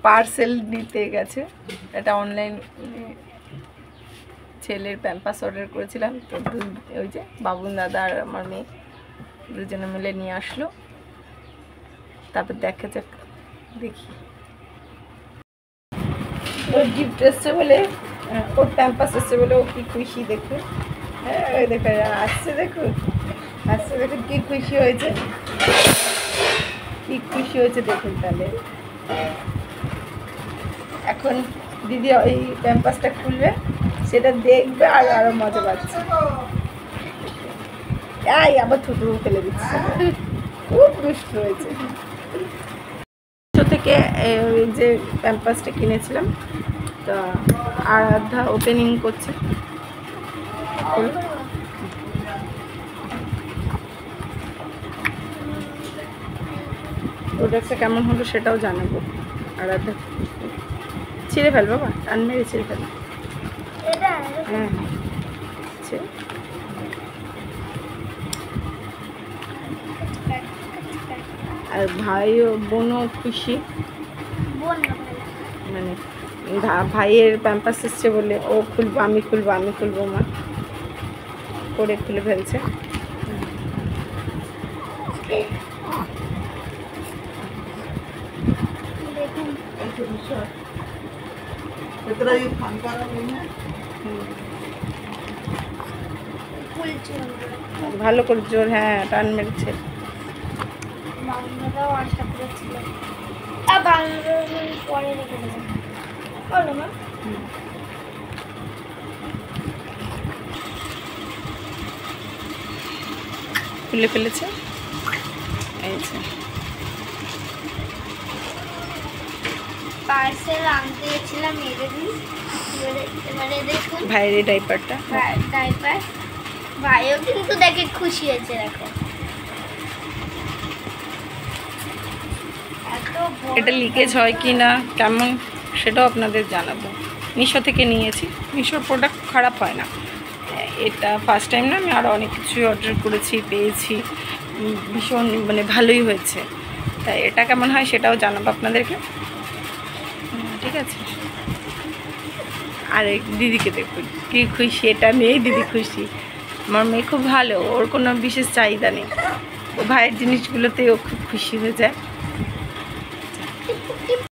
Parcel দিতে গেছে। এটা অনলাইন ছেলের প্যাম্পাস অর্ডার করেছিলাম, তো ওই যে বাবুন দাদা আর আমার মেয়ে দুজনে মিলে নিয়ে আসলো। তারপর দেখা যাক, দেখি ওর গিফট এসছে বলে, ওর প্যাম্পাস এসছে বলে ও কি খুশি দেখুন। হ্যাঁ ওই দেখো আসছে, দেখুন আসছে, দেখুন কি খুশি হয়েছে, কি খুশি হয়েছে দেখুন। তাহলে এখন দিদি ওই প্যাম্পাসটা খুলবে, সেটা দেখবে আর আরো মজা পাচ্ছে। এই আবার থুতু ফেলে দিচ্ছে, খুব দুষ্ট হয়েছে। থেকে যে প্যাম্পাসটা কিনেছিলাম, তা আরাধ্যা ওপেনিং করছে। প্রোডাক্টটা কেমন হলো সেটাও জানাবো। আরাধ্যা ছিঁড়ে ফেল বাবা, টান মেরে ছিঁড়ে ফেল। হ্যাঁ আর ভাই ও বোনও খুশি, মানে ভাইয়ের প্যাম্পাস এসছে বলে ও খুলবো, আমি খুলবো, আমি খুলবো, মা করে খুলে ফেলছে। ভালো করে জোর, হ্যাঁ টান মেরেছে। খুলে ফেলেছে, পার্সেল আনতে গেছিলাম এদিন। এবারে দেখুন ভাইয়ের ডাইপারটা, ডাইপার ভাইও কিন্তু দেখে খুশি হয়েছে। দেখো এটা লিকেজ হয় কি না কেমন সেটাও আপনাদের জানাবো। মিশো থেকে নিয়েছি, মিশোর প্রোডাক্ট খারাপ হয় না। এটা ফার্স্ট টাইম না, আমি আরও অনেক কিছুই অর্ডার করেছি, পেয়েছি, ভীষণ মানে ভালোই হয়েছে। তাই এটা কেমন হয় সেটাও জানাবো আপনাদেরকে, ঠিক আছে। আর দিদিকে দেখুন কি খুশি, এটা মেয়ে দিদি খুশি। আমার মেয়ে খুব ভালো, ওর কোনো বিশেষ চাহিদা নেই, ও ভাইয়ের জিনিসগুলোতে ও খুব খুশি হয়ে যায়।